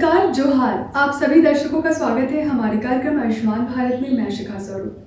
नमस्कार, जोहार। आप सभी दर्शकों का स्वागत है हमारे कार्यक्रम आयुष्मान भारत में। मैं शिखा स्वरूप।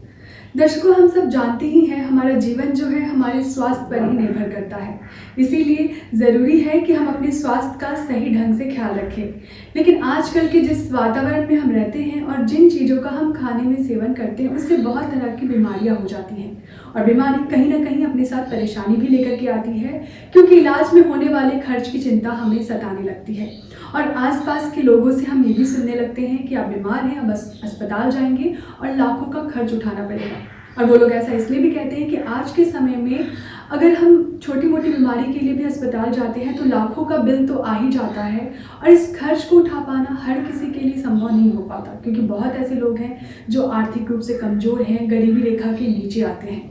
दर्शकों, हम सब जानते ही हैं हमारा जीवन जो है हमारे स्वास्थ्य पर ही निर्भर करता है। इसीलिए ज़रूरी है कि हम अपने स्वास्थ्य का सही ढंग से ख्याल रखें। लेकिन आजकल के जिस वातावरण में हम रहते हैं और जिन चीज़ों का हम खाने में सेवन करते हैं, उससे बहुत तरह की बीमारियां हो जाती हैं। और बीमारी कहीं ना कहीं अपने साथ परेशानी भी लेकर के आती है, क्योंकि इलाज में होने वाले खर्च की चिंता हमें सताने लगती है। और आसपास के लोगों से हम ये भी सुनने लगते हैं कि आप बीमार हैं, अब बस अस्पताल जाएंगे और लाखों का खर्च उठाना पड़ेगा। और वो लोग ऐसा इसलिए भी कहते हैं कि आज के समय में अगर हम छोटी मोटी बीमारी के लिए भी अस्पताल जाते हैं तो लाखों का बिल तो आ ही जाता है। और इस खर्च को उठा पाना हर किसी के लिए संभव नहीं हो पाता, क्योंकि बहुत ऐसे लोग हैं जो आर्थिक रूप से कमज़ोर हैं, गरीबी रेखा के नीचे आते हैं।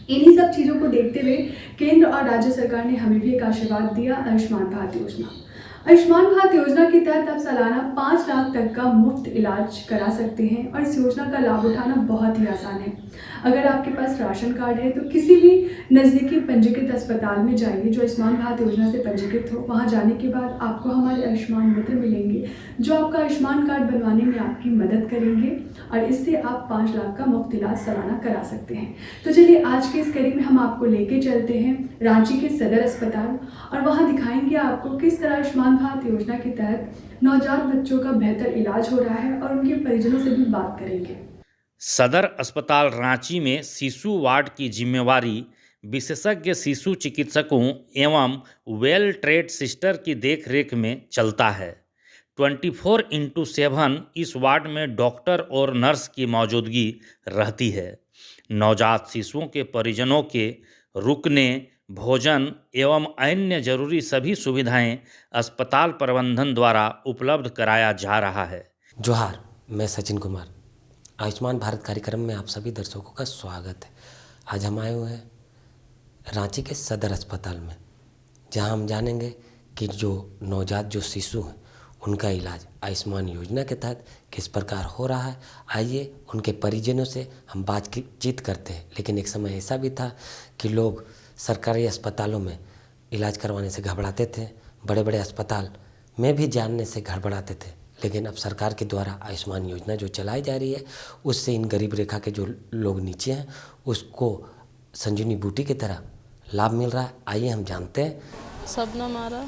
इन्हीं सब चीज़ों को देखते हुए केंद्र और राज्य सरकार ने हमें भी एक आशीर्वाद दिया, आयुष्मान भारत योजना। आयुष्मान भारत योजना के तहत आप सालाना 5 लाख तक का मुफ्त इलाज करा सकते हैं और इस योजना का लाभ उठाना बहुत ही आसान है। अगर आपके पास राशन कार्ड है तो किसी भी नज़दीकी पंजीकृत अस्पताल में जाइए जो आयुष्मान भारत योजना से पंजीकृत हो। वहां जाने के बाद आपको हमारे आयुष्मान मित्र मिलेंगे जो आपका आयुष्मान कार्ड बनवाने में आपकी मदद करेंगे और इससे आप 5 लाख का मुफ्त इलाज सालाना करा सकते हैं। तो चलिए आज के इस कड़ी में हम आपको लेके चलते हैं रांची के सदर अस्पताल और वहाँ दिखाएंगे आपको किस तरह आयुष्मान भारत योजना के तहत नवजात बच्चों का बेहतर इलाज हो रहा है, और उनके परिजनों से भी बात करेंगे। सदर अस्पताल रांची में शिशु वार्ड की जिम्मेवारी विशेषज्ञ शिशु चिकित्सकों एवं वेल ट्रेड सिस्टर की देखरेख में चलता है। 24x7 इस वार्ड में डॉक्टर और नर्स की मौजूदगी रहती है। नवजात शिशुओं के परिजनों के रुकने, भोजन एवं अन्य जरूरी सभी सुविधाएं अस्पताल प्रबंधन द्वारा उपलब्ध कराया जा रहा है। जोहार, मैं सचिन कुमार। आयुष्मान भारत कार्यक्रम में आप सभी दर्शकों का स्वागत है। आज हम आए हुए हैं रांची के सदर अस्पताल में, जहां हम जानेंगे कि जो नवजात जो शिशु हैं उनका इलाज आयुष्मान योजना के तहत किस प्रकार हो रहा है। आइए उनके परिजनों से हम बातचीत करते हैं। लेकिन एक समय ऐसा भी था कि लोग सरकारी अस्पतालों में इलाज करवाने से घबराते थे, बड़े बड़े अस्पताल में भी जानने से गड़बड़ाते थे। लेकिन अब सरकार के द्वारा आयुष्मान योजना जो चलाई जा रही है, उससे इन गरीब रेखा के जो लोग नीचे हैं उसको संजीवनी बूटी की तरह लाभ मिल रहा है। आइए हम जानते हैं। सबना मारा।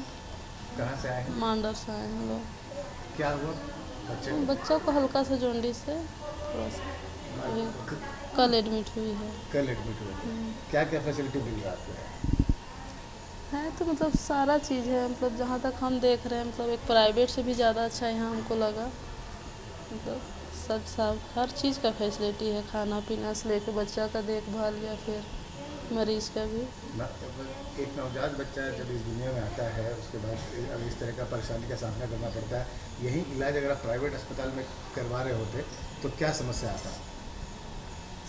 कहाँ से आए हैं? मांडर से आए हम लोग। क्या हुआ बच्चा को हल्का सा जॉन्डिस है, थोड़ा सा अभी कल एडमिट हुई है। कल एडमिट हुए? क्या क्या फैसिलिटी मिल रहा है आपको? है तो मतलब सारा चीज़ है, मतलब जहाँ तक हम देख रहे हैं, मतलब एक प्राइवेट से भी ज़्यादा अच्छा यहाँ हमको लगा। मतलब सब हर चीज़ का फैसिलिटी है, खाना पीना से लेकर बच्चा का देखभाल या फिर मरीज का भी। एक नवजात बच्चा जब इस दुनिया में आता है उसके बाद अब इस तरह का परेशानी का सामना करना पड़ता है। यही इलाज अगर आप प्राइवेट अस्पताल में करवा रहे होते तो क्या समस्या आता?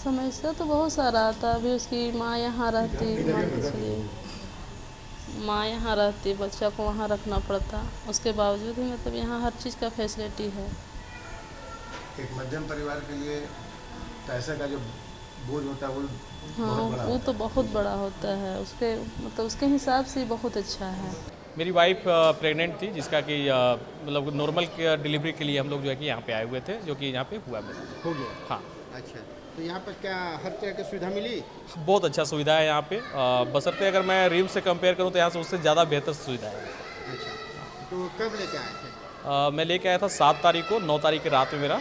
समस्या तो बहुत सारा आता। अभी उसकी माँ यहाँ रहती, मान के चलिए माँ यहाँ रहती, बच्चा को वहाँ रखना पड़ता। उसके बावजूद भी मतलब यहाँ हर चीज़ का फैसिलिटी है। एक मध्यम परिवार के लिए पैसे का जो बोझ होता है वो हाँ, बहुत बड़ा वो होता तो बहुत बड़ा होता है। उसके मतलब उसके हिसाब से बहुत अच्छा है। मेरी वाइफ प्रेग्नेंट थी, जिसका कि मतलब नॉर्मल डिलीवरी के लिए हम लोग जो है कि यहाँ पे आए हुए थे, जो कि यहाँ पे हुआ मेरा। हो गया। हाँ, अच्छा, तो यहाँ पर क्या हर तरह की सुविधा मिली? बहुत अच्छा सुविधा है यहाँ पे। बशर्ते अगर मैं रिम्स से कंपेयर करूँ तो यहाँ से उससे ज़्यादा बेहतर सुविधा है। अच्छा, तो कब लेके आए थे? मैं लेके आया था 7 तारीख को। 9 तारीख की रात में मेरा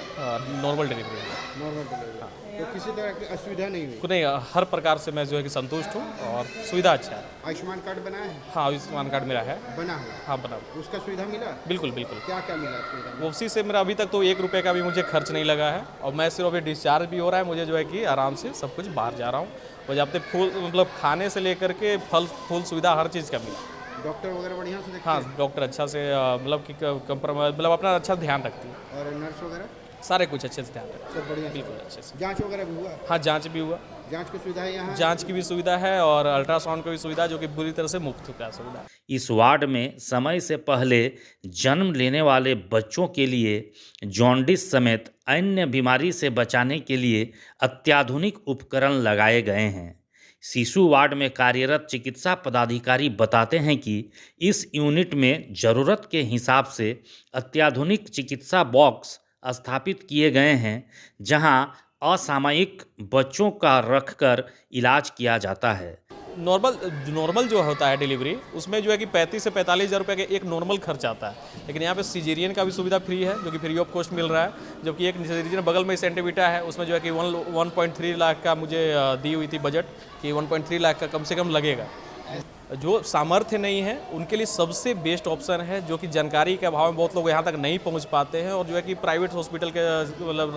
नॉर्मल डिलीवरी हुआ। Normal delivery. तो किसी तरह की असुविधा नहीं हुई? नहीं, हर प्रकार से मैं जो है कि संतुष्ट हूँ और सुविधा अच्छा है। आयुष्मान कार्ड बना है? हाँ, आयुष्मान कार्ड मेरा है। बना हुआ? हाँ, बना हुआ। उसका सुविधा मिला? बिल्कुल बिल्कुल। क्या क्या मिला सुविधा में? उसी से मेरा अभी तक तो 1 रुपये का भी मुझे खर्च नहीं लगा है। और मैं सिर्फ अभी डिस्चार्ज भी हो रहा है, मुझे जो है कि आराम से सब कुछ बाहर जा रहा हूँ। और जब तक फुल मतलब खाने से लेकर के फुल सुविधा हर चीज़ का मिला। डॉक्टर वगैरह बढ़िया से देखते हाँ, हैं? डॉक्टर अच्छा से मतलब कि मतलब अपना अच्छा ध्यान रखती है। और नर्स वगैरह सारे कुछ अच्छे से ध्यान रखते सब बढ़िया हैं, से? बिल्कुल अच्छे से। जांच वगैरह भी हुआ? हाँ, जांच भी हुआ। जांच की सुविधा है यहाँ? जांच की भी सुविधा है और अल्ट्रासाउंड की भी सुविधा, जो कि पूरी तरह से मुफ्त का सुविधा है। इस वार्ड में समय से पहले जन्म लेने वाले बच्चों के लिए जॉन्डिस समेत अन्य बीमारी से बचाने के लिए अत्याधुनिक उपकरण लगाए गए हैं। शिशु वार्ड में कार्यरत चिकित्सा पदाधिकारी बताते हैं कि इस यूनिट में ज़रूरत के हिसाब से अत्याधुनिक चिकित्सा बॉक्स स्थापित किए गए हैं, जहां असामयिक बच्चों का रखकर इलाज किया जाता है। नॉर्मल जो होता है डिलीवरी, उसमें जो है कि 35 से 45 हज़ार रुपये का एक नॉर्मल खर्च आता है, लेकिन यहाँ पे सीजेरियन का भी सुविधा फ्री है, जो कि फ्री ऑफ कॉस्ट मिल रहा है। जबकि एक सीजेरियन बगल में सेंटीमीटर है, उसमें जो है कि 1.3 लाख का मुझे दी हुई थी बजट, कि 1.3 लाख का कम से कम लगेगा। जो सामर्थ्य नहीं है उनके लिए सबसे बेस्ट ऑप्शन है, जो कि जानकारी के अभाव में बहुत लोग यहाँ तक नहीं पहुँच पाते हैं, और जो है कि प्राइवेट हॉस्पिटल के मतलब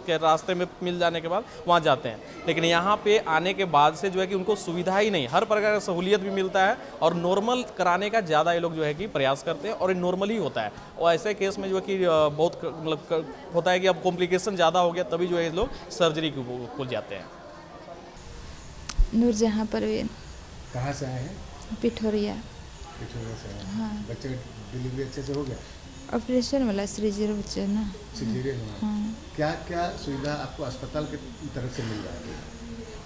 के रास्ते में मिल जाने के बाद वहाँ जाते हैं। लेकिन यहाँ पे आने के बाद से जो है कि उनको सुविधा ही नहीं, हर प्रकार का सहूलियत भी मिलता है, और नॉर्मल कराने का ज़्यादा ये लोग जो है कि प्रयास करते हैं, और ये नॉर्मल ही होता है। और ऐसे केस में जो है कि बहुत मतलब होता है कि अब कॉम्प्लिकेशन ज़्यादा हो गया, तभी जो है लोग सर्जरी को जाते हैं। नूरजहाँ परवीन, कहाँ से आए हैं? पिठोरिया। पिठोरिया से आए हैं। हाँ। बच्चे डिलीवरी अच्छे से हो गया? ऑपरेशन वाला सीजर बच्चे ना। सिजेरियन हुआ? हाँ। क्या क्या सुविधा आपको अस्पताल की तरफ से मिल रहा है?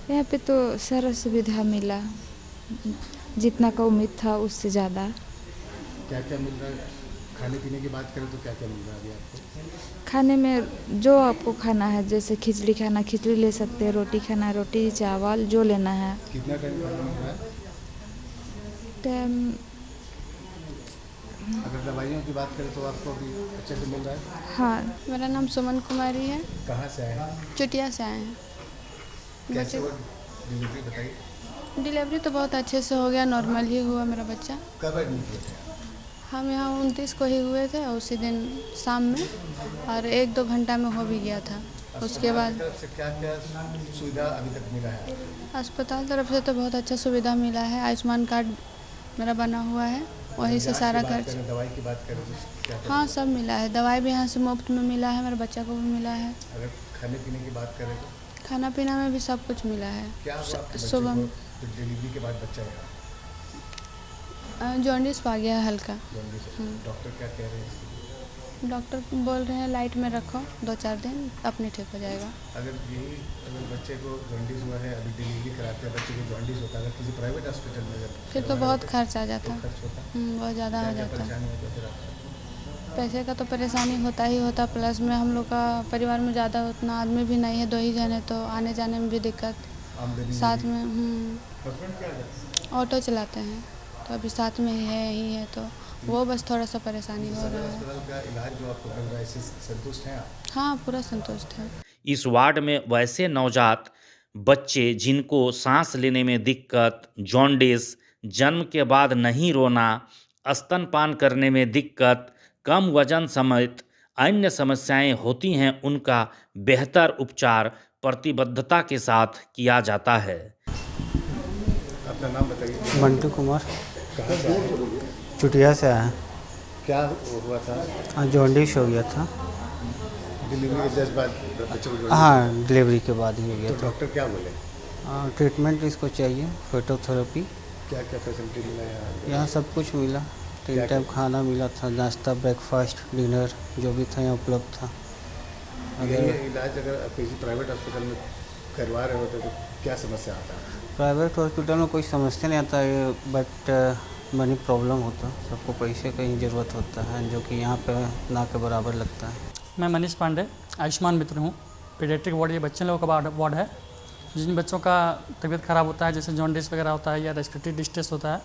यहाँ पे तो सारा सुविधा मिला, जितना का उम्मीद था उससे ज़्यादा। क्या क्या मिल रहा है? खाने पीने की बात करें तो क्या क्या मिल रहा है अभी आपको? खाने में जो आपको खाना है, जैसे खिचड़ी खाना खिचड़ी ले सकते हैं, रोटी खाना रोटी, चावल जो लेना है। कितना टाइम खाना मिल रहा है? टाइम अगर दवाइयों की बात करें तो आपको अभी अच्छे से मिल रहा है? हाँ। मेरा नाम सुमन कुमारी है, कहाँ से आए हैं? चुटिया से आए हैं। कैसे हुआ डिलीवरी बताइए। डिलीवरी तो बहुत अच्छे से हो गया, नॉर्मल ही हुआ मेरा बच्चा। कब एडमिट हुए थे? हम यहाँ 29 को ही हुए थे, उसी दिन शाम में, और 1-2 घंटा में हो भी गया था। उसके बाद तरफ से क्या क्या सुविधा अभी तक मिला है? अस्पताल तरफ से तो बहुत अच्छा सुविधा मिला है। आयुष्मान कार्ड मेरा बना हुआ है, वहीं से सारा खर्च। दवाई की बात करें तो क्या क्या? हाँ, सब मिला है। दवाई भी यहाँ से मुफ्त में मिला है, मेरे बच्चा को भी मिला है। अगर खाने पीने की बात करें तो खाना पीना में भी सब कुछ मिला है। क्या हुआ आपके बच्चे सुबह को? तो डिलीवरी के बाद बच्चा यहाँ जॉन्डिस पा गया है हल्का। जल्दी से डॉक्टर क्या कह रहे हैं? डॉक्टर बोल रहे हैं लाइट में रखो, 2-4 दिन अपने ठीक हो जाएगा। अगर बच्चे को जॉन्डिस हुआ है, अभी डिलीवरी कराते हैं, बच्चे को जॉन्डिस होता है, अगर किसी प्राइवेट हॉस्पिटल में फिर तो बहुत खर्च आ जाता, खर्च होता है, बहुत ज़्यादा हो क्या जाता। परेशानी होती है फिर आपको? पैसे का तो परेशानी होता ही होता, प्लस में हम लोग का परिवार में ज़्यादा उतना आदमी भी नहीं है, 2 ही जन है, तो आने जाने में भी दिक्कत। आमदनी साथ में हस्बैंड क्या करते हैं? ऑटो चलाते हैं, तो अभी साथ में ही है, तो वो बस थोड़ा सा परेशानी हो सदर रहा है। अस्पताल का इलाज जो आपको मिल रहा है, इससे संतुष्ट हैं आप? हाँ, पूरा संतुष्ट है। इस वार्ड में वैसे नवजात बच्चे जिनको सांस लेने में दिक्कत, जॉन्डिस, जन्म के बाद नहीं रोना, स्तनपान करने में दिक्कत, कम वजन समेत अन्य समस्याएं होती हैं, उनका बेहतर उपचार प्रतिबद्धता के साथ किया जाता है। अपना नाम बताइए। मंटू कुमार, कहाँ से आए हैं? चुटिया से आया। क्या हुआ था? हाँ, जॉन्डिस हो गया था। डिलीवरी के जस्ट बाद बच्चे को जॉन्डिस? हाँ, डिलीवरी के बाद ही हो गया तो था। डॉक्टर क्या बोले? ट्रीटमेंट इसको चाहिए, फोटोथेरेपी। क्या क्या फैसिलिटी मिला है यहाँ? यहाँ सब कुछ मिला, 3 क्या- टाइम खाना मिला था, नाश्ता, ब्रेकफास्ट, डिनर जो भी था यहाँ उपलब्ध था। ये अगर इलाज अगर आप किसी प्राइवेट हॉस्पिटल में करवा रहे होते तो क्या समस्या आता है? प्राइवेट हॉस्पिटल में कोई समस्या नहीं आता है, बट मनी प्रॉब्लम होता, सबको पैसे का ही ज़रूरत होता है, जो कि यहाँ पे ना के बराबर लगता है। मैं मनीष पांडे, आयुष्मान मित्र हूँ। पीडियाट्रिक वार्ड ये बच्चे लोगों का वार्ड है। जिन बच्चों का तबीयत ख़राब होता है, जैसे जॉन्डिस वगैरह होता है या रेस्पिरेटरी डिस्ट्रेस होता है,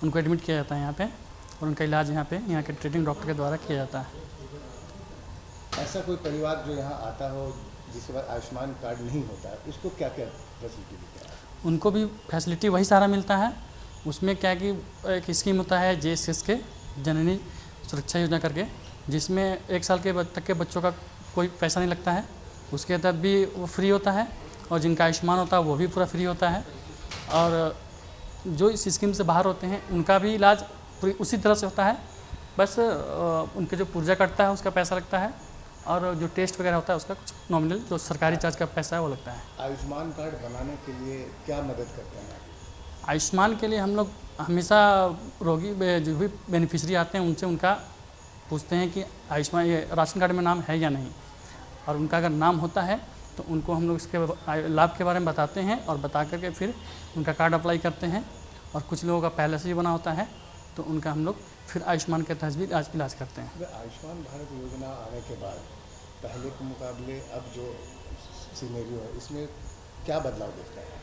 उनको एडमिट किया जाता है यहाँ पे, और उनका इलाज यहाँ के ट्रीटिंग डॉक्टर के द्वारा किया जाता है। ऐसा कोई परिवार जो यहाँ आता हो जिसके बाद आयुष्मान कार्ड नहीं होता है, उसको क्या क्या फैसिलिटी देता है? उनको भी फैसिलिटी वही सारा मिलता है। उसमें क्या कि एक स्कीम होता है JSS के, जननी सुरक्षा योजना करके, जिसमें 1 साल के तक के बच्चों का कोई पैसा नहीं लगता है, उसके तहत भी वो फ्री होता है, और जिनका आयुष्मान होता है वो भी पूरा फ्री होता है। और जो इस स्कीम से बाहर होते हैं उनका भी इलाज पूरी उसी तरह से होता है, बस उनके जो पुर्जा कटता है उसका पैसा लगता है, और जो टेस्ट वगैरह होता है उसका कुछ नॉमिनल जो सरकारी चार्ज का पैसा है वो लगता है। आयुष्मान कार्ड बनाने के लिए क्या मदद करते हैं? आयुष्मान के लिए हम लोग हमेशा रोगी जो भी बेनिफिशरी आते हैं उनसे उनका पूछते हैं कि आयुष्मान ये राशन कार्ड में नाम है या नहीं, और उनका अगर नाम होता है तो उनको हम लोग इसके लाभ के बारे में बताते हैं और बता करके फिर उनका कार्ड अप्लाई करते हैं। और कुछ लोगों का पहले से ही बना होता है तो उनका हम लोग फिर आयुष्मान के तहत भी इलाज करते हैं। आयुष्मान भारत योजना आने के बाद पहले के मुकाबले अब जो सीनेरियो है इसमें क्या बदलाव दिख रहा है?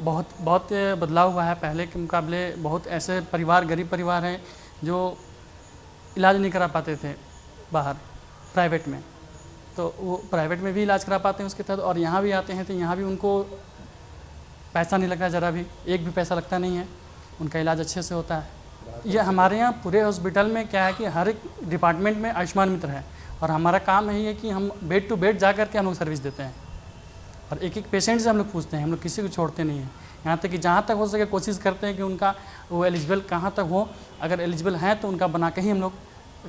बहुत बदलाव हुआ है। पहले के मुकाबले बहुत ऐसे परिवार, गरीब परिवार हैं जो इलाज नहीं करा पाते थे बाहर प्राइवेट में, तो वो प्राइवेट में भी इलाज करा पाते हैं उसके तहत, और यहाँ भी आते हैं तो यहाँ भी उनको पैसा नहीं लगता, ज़रा भी एक भी पैसा लगता नहीं है, उनका इलाज अच्छे से होता है। ये हमारे यहाँ पूरे हॉस्पिटल में क्या है कि हर एक डिपार्टमेंट में आयुष्मान मित्र है, और हमारा काम यही है कि हम बेड टू बेड जा करके हम लोग सर्विस देते हैं और एक एक पेशेंट से हम लोग पूछते हैं, हम लोग किसी को छोड़ते नहीं हैं। यहाँ तक कि जहाँ तक हो सके कोशिश करते हैं कि उनका वो एलिजिबल कहाँ तक हो, अगर एलिजिबल हैं तो उनका बना के ही हम लोग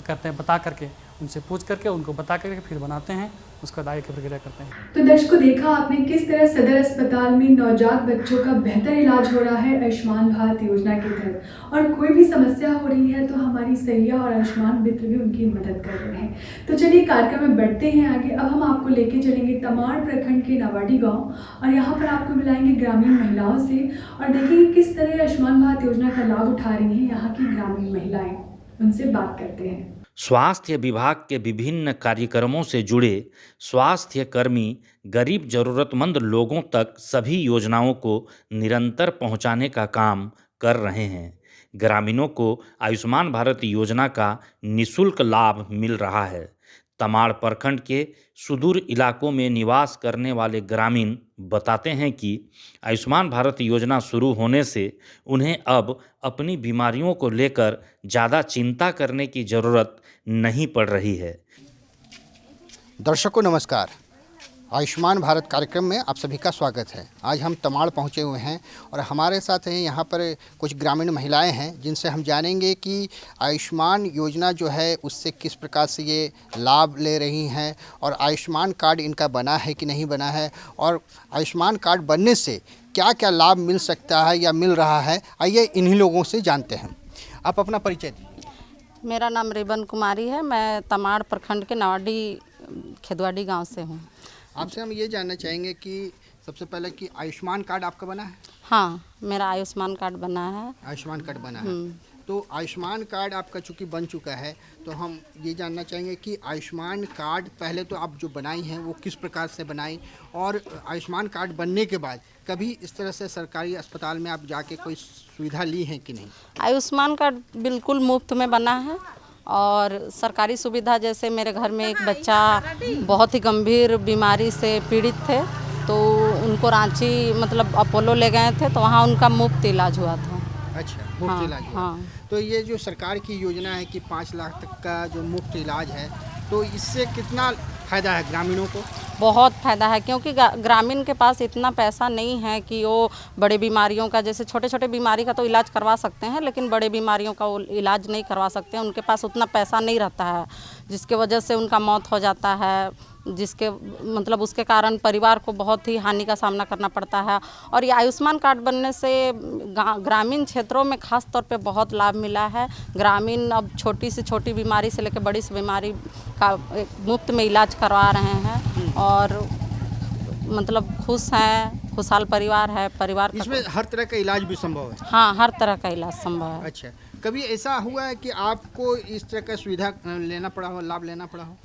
करते हैं, बता करके उनसे पूछ करके उनको बता करके फिर बनाते हैं, उसका आगे की प्रक्रिया करते हैं। तो दर्शकों, देखा आपने किस तरह सदर अस्पताल में नवजात बच्चों का बेहतर इलाज हो रहा है आयुष्मान भारत योजना के तहत, और कोई भी समस्या हो रही है तो हमारी सैया और आयुष्मान मित्र भी उनकी मदद कर रहे हैं। तो चलिए कार्यक्रम में बढ़ते हैं आगे। अब हम आपको लेके चलेंगे तमाड़ प्रखंड के नवाडी गाँव, और यहाँ पर आपको मिलाएंगे ग्रामीण महिलाओं से और देखेंगे किस तरह आयुष्मान भारत योजना का लाभ उठा रही हैं यहाँ की ग्रामीण महिलाएं। उनसे बात करते हैं। स्वास्थ्य विभाग के विभिन्न कार्यक्रमों से जुड़े स्वास्थ्य कर्मी गरीब जरूरतमंद लोगों तक सभी योजनाओं को निरंतर पहुंचाने का काम कर रहे हैं। ग्रामीणों को आयुष्मान भारत योजना का निःशुल्क लाभ मिल रहा है। तमाड़ प्रखंड के सुदूर इलाकों में निवास करने वाले ग्रामीण बताते हैं कि आयुष्मान भारत योजना शुरू होने से उन्हें अब अपनी बीमारियों को लेकर ज़्यादा चिंता करने की ज़रूरत नहीं पड़ रही है। दर्शकों नमस्कार, आयुष्मान भारत कार्यक्रम में आप सभी का स्वागत है। आज हम तमाड़ पहुंचे हुए हैं और हमारे साथ हैं यहाँ पर कुछ ग्रामीण महिलाएं हैं जिनसे हम जानेंगे कि आयुष्मान योजना जो है उससे किस प्रकार से ये लाभ ले रही हैं और आयुष्मान कार्ड इनका बना है कि नहीं बना है, और आयुष्मान कार्ड बनने से क्या क्या लाभ मिल सकता है या मिल रहा है। आइए इन्हीं लोगों से जानते हैं। आप अपना परिचय दीजिए। मेरा नाम रिबन कुमारी है, मैं तमाड़ प्रखंड के नवाडी खेदवाड़ी गांव से हूँ। आपसे हम ये जानना चाहेंगे कि सबसे पहले कि आयुष्मान कार्ड आपका बना है? हाँ, मेरा आयुष्मान कार्ड बना है। आयुष्मान कार्ड बना है। तो आयुष्मान कार्ड आपका चूँकि बन चुका है तो हम ये जानना चाहेंगे कि आयुष्मान कार्ड पहले तो आप जो बनाई हैं वो किस प्रकार से बनाई, और आयुष्मान कार्ड बनने के बाद कभी इस तरह से सरकारी अस्पताल में आप जाके कोई सुविधा ली हैं कि नहीं? आयुष्मान कार्ड बिल्कुल मुफ्त में बना है, और सरकारी सुविधा जैसे मेरे घर में एक बच्चा बहुत ही गंभीर बीमारी से पीड़ित थे, तो उनको रांची मतलब अपोलो ले गए थे, तो वहाँ उनका मुफ्त इलाज हुआ था। अच्छा, मुफ्त इलाज हुआ। हाँ। तो ये जो सरकार की योजना है कि 5 लाख तक का जो मुफ्त इलाज है, तो इससे कितना फ़ायदा है ग्रामीणों को? बहुत फ़ायदा है, क्योंकि ग्रामीण के पास इतना पैसा नहीं है कि वो बड़े बीमारियों का, जैसे छोटे छोटे बीमारी का तो इलाज करवा सकते हैं, लेकिन बड़े बीमारियों का वो इलाज नहीं करवा सकते हैं। उनके पास उतना पैसा नहीं रहता है, जिसके वजह से उनका मौत हो जाता है, जिसके मतलब उसके कारण परिवार को बहुत ही हानि का सामना करना पड़ता है। और ये आयुष्मान कार्ड बनने से ग्रामीण क्षेत्रों में ख़ास तौर पे बहुत लाभ मिला है। ग्रामीण अब छोटी से छोटी बीमारी से लेकर बड़ी सी बीमारी का मुफ्त में इलाज करवा रहे हैं, और मतलब खुश हैं, खुशहाल परिवार है। परिवार इसमें हर तरह का इलाज भी संभव है? हाँ, हर तरह का इलाज संभव है। अच्छा, कभी ऐसा हुआ है कि आपको इस तरह का सुविधा लेना पड़ा हो, लाभ लेना पड़ा हो?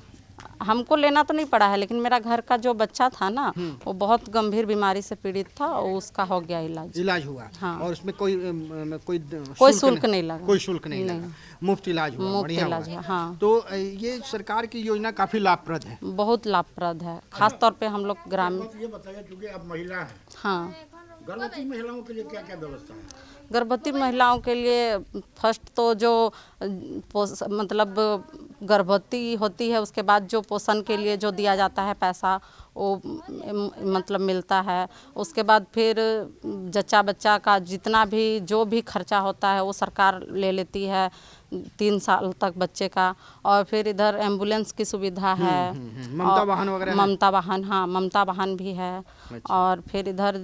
हमको लेना तो नहीं पड़ा है, लेकिन मेरा घर का जो बच्चा था ना, वो बहुत गंभीर बीमारी से पीड़ित था, और उसका हो गया इलाज हुआ। हाँ। और उसमें कोई शुल्क नहीं लगा। कोई शुल्क नहीं लगा, मुफ्त इलाज हुआ। मुफ्त इलाज हुआ। हाँ। तो ये सरकार की योजना काफ़ी लाभप्रद है। बहुत लाभप्रद है, खास तौर पे हम लोग ग्रामीण। ये बताइए, चूँकि आप महिला हैं, हाँ, गर्भवती महिलाओं के लिए क्या क्या व्यवस्था है? गर्भवती महिलाओं के लिए फर्स्ट तो जो मतलब गर्भवती होती है, उसके बाद जो पोषण के लिए जो दिया जाता है पैसा, वो मतलब मिलता है। उसके बाद फिर जच्चा बच्चा का जितना भी जो भी खर्चा होता है वो सरकार ले लेती है। 3 साल तक बच्चे का। और फिर इधर एम्बुलेंस की सुविधा है। ममता वाहन वगैरह है? ममता वाहन, हाँ ममता वाहन भी है। और फिर इधर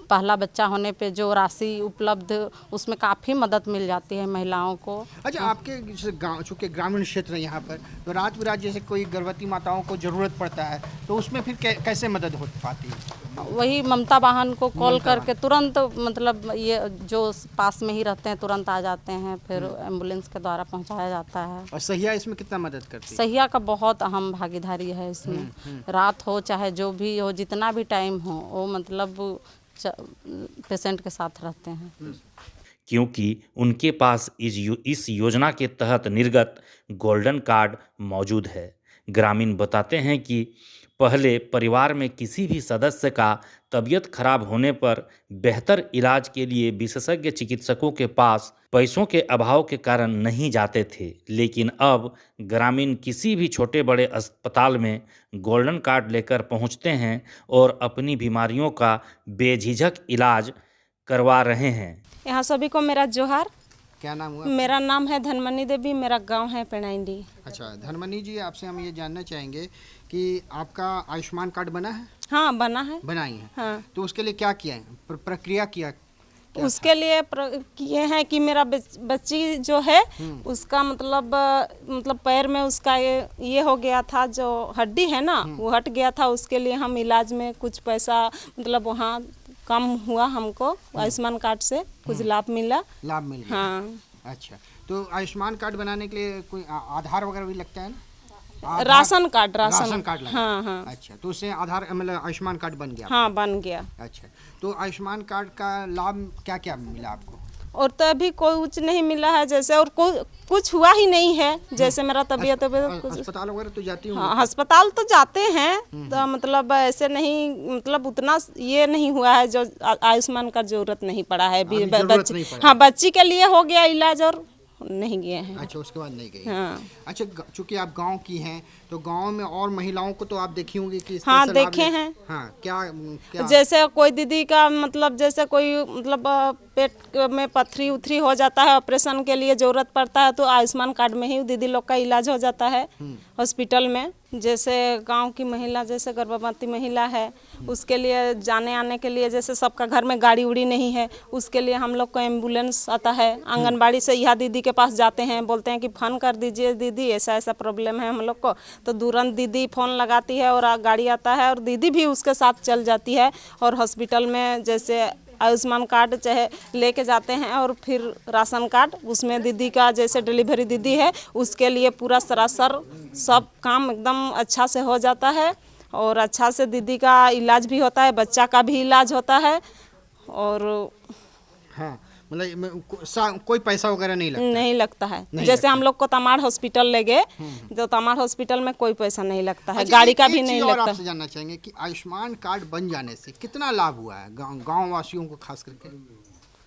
पहला बच्चा होने पे जो राशि उपलब्ध, उसमें काफ़ी मदद मिल जाती है महिलाओं को। अच्छा, आपके जैसे गाँव, चूँकि ग्रामीण क्षेत्र है यहाँ पर, तो रात बिरात जैसे कोई गर्भवती माताओं को ज़रूरत पड़ता है तो उसमें फिर कैसे मदद हो पाती है? वही ममता वाहन को कॉल करके तुरंत, मतलब ये जो पास में ही रहते हैं तुरंत आ जाते हैं, फिर एम्बुलेंस के द्वारा पहुंचाया जाता है। और सहिया इसमें कितना मदद करती है? सहिया का बहुत अहम भागीदारी है इसमें। रात हो चाहे जो भी हो, जितना भी टाइम हो, वो मतलब पेशेंट के साथ रहते हैं। क्योंकि उनके पास इस योजना के तहत निर्गत गोल्डन कार्ड मौजूद है। ग्रामीण बताते हैं कि पहले परिवार में किसी भी सदस्य का तबीयत खराब होने पर बेहतर इलाज के लिए विशेषज्ञ चिकित्सकों के पास पैसों के अभाव के कारण नहीं जाते थे, लेकिन अब ग्रामीण किसी भी छोटे बड़े अस्पताल में गोल्डन कार्ड लेकर पहुंचते हैं और अपनी बीमारियों का बेझिझक इलाज करवा रहे हैं। यहाँ सभी को मेरा जोहार। क्या नाम हुआ? मेरा नाम है धनमनी देवी, मेरा गांव है पेणाइंडी। अच्छा धनमनी जी, आपसे हम ये जानना चाहेंगे कि आपका आयुष्मान कार्ड बना है? हाँ बना है। बनाई है? हाँ। तो उसके लिए क्या किया है, प्रक्रिया किया? उसके लिए किए हैं कि मेरा बच्ची जो है उसका मतलब पैर में उसका ये हो गया था, जो हड्डी है ना वो हट गया था। उसके लिए हम इलाज में कुछ पैसा मतलब वहाँ कम हुआ, हमको आयुष्मान कार्ड से कुछ लाभ मिला। लाभ मिल गया? हाँ। अच्छा, तो आयुष्मान कार्ड बनाने के लिए कोई आधार वगैरह भी लगता है ना? राशन कार्ड लगा। हाँ हाँ। अच्छा, तो उससे आधार मतलब आयुष्मान कार्ड बन गया? हाँ बन गया। अच्छा, तो आयुष्मान कार्ड का लाभ क्या क्या मिला आपको? और तो अभी कुछ नहीं मिला है जैसे, और कुछ हुआ ही नहीं है। जैसे मेरा तबीयत अस्पताल वगैरह तो जाती हूँ? हाँ अस्पताल तो जाते हैं, तो मतलब ऐसे नहीं, मतलब उतना ये नहीं हुआ है जो आयुष्मान का जरूरत नहीं पड़ा है अभी। हाँ बच्ची के लिए हो गया इलाज और नहीं गए हैं। अच्छा, उसके बाद नहीं गए। हाँ। अच्छा, चूंकि आप गांव की हैं तो गांव में और महिलाओं को तो आप देखी होंगी कि हाँ देखे हैं। हाँ, क्या जैसे कोई दीदी का मतलब जैसे कोई मतलब पेट में पथरी उथरी हो जाता है, ऑपरेशन के लिए ज़रूरत पड़ता है, तो आयुष्मान कार्ड में ही दीदी लोग का इलाज हो जाता है हॉस्पिटल में। जैसे गांव की महिला, जैसे गर्भवती महिला है, उसके लिए जाने आने के लिए, जैसे सबका घर में गाड़ी उड़ी नहीं है, उसके लिए हम लोग को एम्बुलेंस आता है। आंगनबाड़ी से यह दीदी के पास जाते हैं, बोलते हैं कि फ़ोन कर दीजिए दीदी, ऐसा ऐसा प्रॉब्लम है हम लोग को, तो तुरंत दीदी फ़ोन लगाती है और गाड़ी आता है और दीदी भी उसके साथ चल जाती है। और हॉस्पिटल में जैसे आयुष्मान कार्ड चाहे लेके जाते हैं, और फिर राशन कार्ड, उसमें दीदी का जैसे डिलीवरी दीदी है उसके लिए पूरा सरासर सब काम एकदम अच्छा से हो जाता है, और अच्छा से दीदी का इलाज भी होता है, बच्चा का भी इलाज होता है। और हाँ, मतलब कोई पैसा वगैरह नहीं लगता है। जैसे हम लोग को तमाड़ हॉस्पिटल ले गए, तो तमाड़ हॉस्पिटल में कोई पैसा नहीं लगता है। अच्छा, गाड़ी का भी नहीं लगता। लगता। आपसे जानना चाहेंगे कि आयुष्मान कार्ड बन जाने से कितना लाभ हुआ है गांव वासियों को, खास करके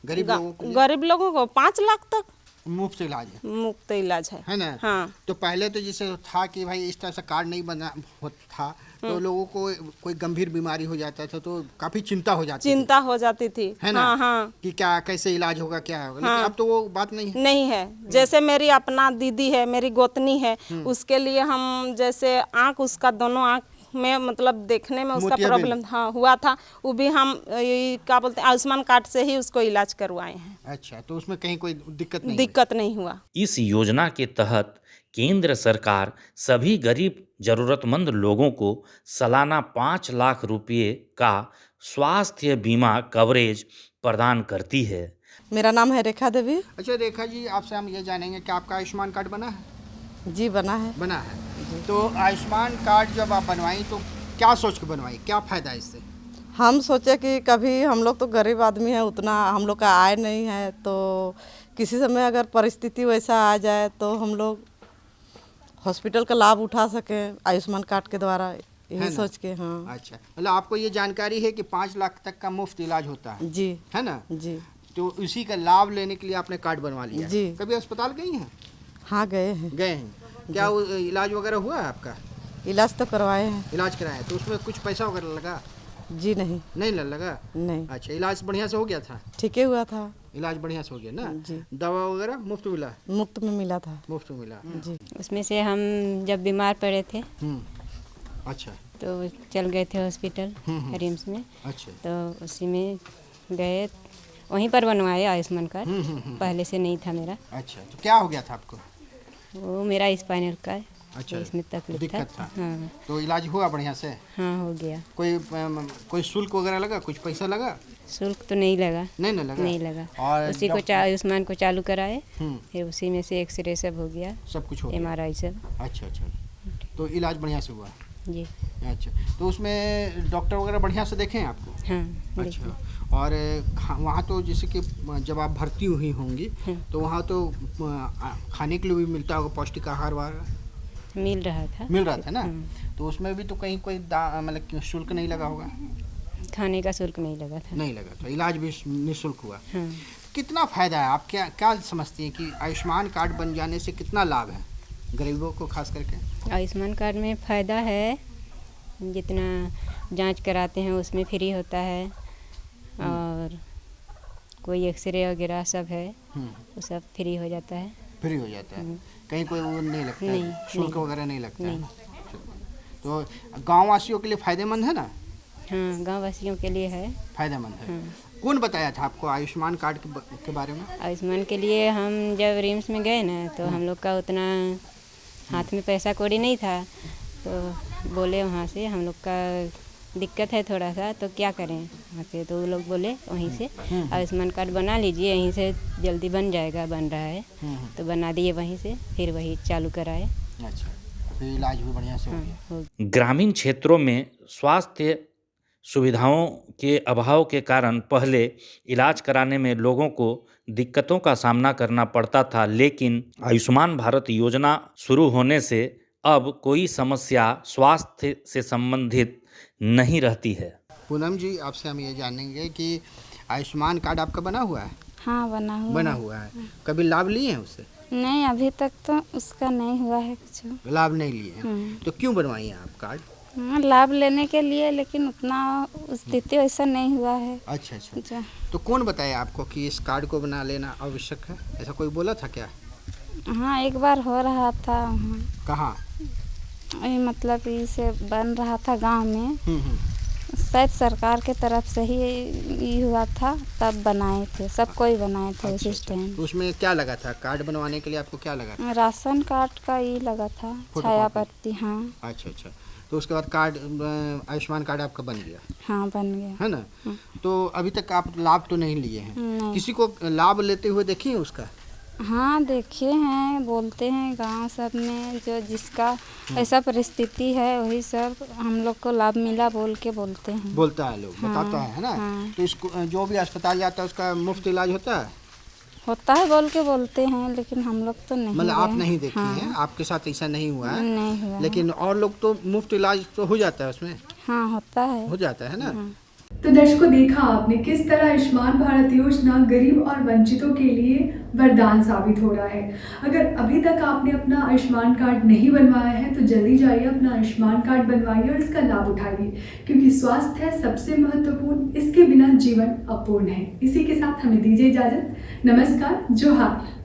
गरीब लोगों को 5 लाख तक मुफ्त इलाज है? मुफ्त इलाज है ना? हाँ। तो पहले तो जैसे था कि भाई इस तरह से कार्ड नहीं बना था तो लोगों को कोई गंभीर बीमारी हो जाता था तो काफी चिंता हो जाती थी, है ना? हाँ। कि क्या कैसे इलाज होगा, क्या होगा। लेकिन अब तो वो बात नहीं है। जैसे मेरी अपना दीदी है, मेरी गोतनी है, उसके लिए हम जैसे आँख, उसका दोनों आँख में मतलब देखने में उसका प्रॉब्लम हुआ था, वो भी हम क्या बोलते हैं आयुष्मान कार्ड से ही उसको इलाज करवाए हैं। अच्छा, तो उसमें कहीं कोई दिक्कत नहीं हुआ। इस योजना के तहत केंद्र सरकार सभी गरीब जरूरतमंद लोगों को सालाना 5 लाख रुपए का स्वास्थ्य बीमा कवरेज प्रदान करती है। मेरा नाम है रेखा देवी। अच्छा रेखा जी, आपसे हम ये जानेंगे कि आपका आयुष्मान कार्ड बना है? जी बना है। तो आयुष्मान कार्ड जब आप बनवाई तो क्या सोच के बनवाई, क्या फ़ायदा है इससे? हम सोचे कि कभी हम लोग तो गरीब आदमी है, उतना हम लोग का आय नहीं है, तो किसी समय अगर परिस्थिति वैसा आ जाए तो हम लोग हॉस्पिटल का लाभ उठा सकें आयुष्मान कार्ड के द्वारा, यही सोच के। हाँ। अच्छा, मतलब आपको ये जानकारी है कि 5 लाख तक का मुफ्त इलाज होता है? जी। है ना? जी। तो उसी का लाभ लेने के लिए आपने कार्ड बनवा लिया? जी। कभी अस्पताल गई हैं? हाँ गए हैं। क्या इलाज वगैरह हुआ है आपका? इलाज तो करवाए हैं। इलाज कराए, तो उसमें कुछ पैसा वगैरह लगा? जी नहीं। नहीं लगा? नहीं। अच्छा, इलाज बढ़िया से हो गया था? ठीक ही हुआ था। इलाज बढ़िया से हो गया ना? जी। दवा वगैरह मुफ्त मिला? मुफ्त में मिला था। मुफ्त में मिला जी। उसमें से हम जब बीमार पड़े थे अच्छा, तो चल गए थे हॉस्पिटल रिम्स में। अच्छा, तो उसी में गए, वहीं पर बनवाए आयुष्मान कार्ड। पहले से नहीं था मेरा। अच्छा, तो क्या हो गया था आपको? वो मेरा स्पाइनल का अच्छा, इसमें तकलीफ दिक्कत था। हाँ। तो इलाज हुआ बढ़िया से? हाँ, हो गया। कोई शुल्क वगैरह लगा, कुछ पैसा लगा? शुल्क तो नहीं लगा। नहीं लगा? नहीं लगा। और उसी को आयुष्मान को चालू कराए, फिर उसी में से एक्सरे सब हो गया, सब कुछ हो गया? MRI सब। अच्छा, तो इलाज बढ़िया से हुआ? जी। अच्छा, तो उसमें डॉक्टर वगैरह बढ़िया से देखे हैं आपको? हाँ। अच्छा, और वहाँ तो जैसे कि जब आप भर्ती हुई होंगी तो वहाँ तो खाने के लिए भी मिलता होगा, पौष्टिक आहार वगैरह मिल रहा था ना? तो उसमें भी तो कहीं कोई मतलब शुल्क नहीं लगा होगा? खाने का शुल्क नहीं लगा था। नहीं लगा, तो इलाज भी निःशुल्क हुआ। हाँ। कितना फायदा है? आप क्या समझती हैं कि आयुष्मान कार्ड बन जाने से कितना लाभ है गरीबों को खास करके? आयुष्मान कार्ड में फ़ायदा है, जितना जांच कराते हैं उसमें फ्री होता है, और कोई एक्सरे वगैरह सब है वो सब फ्री हो जाता है। फ्री हो जाता है, कहीं कोई वो नहीं लगता है, शुल्क वगैरह नहीं लगता है। तो गाँव वासियों के लिए फ़ायदेमंद है ना? हाँ, गाँव वासियों के लिए है, फ़ायदेमंद है। कौन बताया था आपको आयुष्मान कार्ड के बारे में? आयुष्मान के लिए हम जब रिम्स में गए ना, तो हम लोग का उतना हाथ में पैसा कौड़ी नहीं था, तो बोले वहाँ से हम लोग का दिक्कत है थोड़ा सा, तो क्या करें वहाँ से, तो वो लोग बोले वहीं से आयुष्मान कार्ड बना लीजिए, यहीं से जल्दी बन जाएगा, बन रहा है। तो बना दिए वहीं से, फिर वही चालू कराए। अच्छा, फिर इलाज भी बढ़िया से हो गया। ग्रामीण क्षेत्रों में स्वास्थ्य सुविधाओं के अभाव के कारण पहले इलाज कराने में लोगों को दिक्कतों का सामना करना पड़ता था, लेकिन आयुष्मान भारत योजना शुरू होने से अब कोई समस्या स्वास्थ्य से संबंधित नहीं रहती है। पूनम जी, आपसे हम ये जानेंगे कि आयुष्मान कार्ड आपका बना हुआ है? हाँ, बना हुआ है। कभी लाभ लिए हैं उससे? नहीं, अभी तक तो उसका नहीं हुआ है कुछ। लाभ नहीं लिए हैं? तो क्यों बनवाई हैं आप कार्ड? हाँ, लाभ लेने के लिए, लेकिन उतना स्थिति वैसा नहीं हुआ है। अच्छा। तो कौन बताया आपको कि इस कार्ड को बना लेना आवश्यक है? ऐसा कोई बोला था क्या? हाँ, एक बार हो रहा था। कहाँ? मतलब इसे बन रहा था गांव में, शायद सरकार के तरफ से ही ये हुआ था, तब बनाए थे, सब कोई बनाए थे उस टाइम। तो उसमें क्या लगा था कार्ड बनवाने के लिए? आपको क्या लगा था? राशन कार्ड का ये लगा था, छाया पत्ती। हाँ। अच्छा, तो उसके बाद कार्ड आयुष्मान कार्ड आपका बन गया? हाँ, बन गया है ना? तो अभी तक आप लाभ तो नहीं लिए हैं? किसी को लाभ लेते हुए देखिए उसका? हाँ, देखे हैं, बोलते हैं गांव सब में, जो जिसका ऐसा परिस्थिति है वही सब हम लोग को लाभ मिला बोल के बोलते हैं। बोलता है लोग, बताता है ना? तो इसको जो भी अस्पताल जाता है उसका मुफ्त इलाज होता है बोल के बोलते हैं, लेकिन हम लोग तो नहीं। मतलब आप नहीं देखी हैं, आपके साथ ऐसा नहीं हुआ है? नहीं हुआ। लेकिन और लोग तो मुफ्त इलाज तो हो जाता है उसमें? हाँ, होता है। हो जाता है ना? तो दर्शकों, देखा आपने किस तरह आयुष्मान भारत योजना गरीब और वंचितों के लिए वरदान साबित हो रहा है। अगर अभी तक आपने अपना आयुष्मान कार्ड नहीं बनवाया है तो जल्दी जाइए अपना आयुष्मान कार्ड बनवाइए और इसका लाभ उठाइए, क्योंकि स्वास्थ्य है सबसे महत्वपूर्ण, इसके बिना जीवन अपूर्ण है। इसी के साथ हमें दीजिए इजाजत। नमस्कार, जोहार।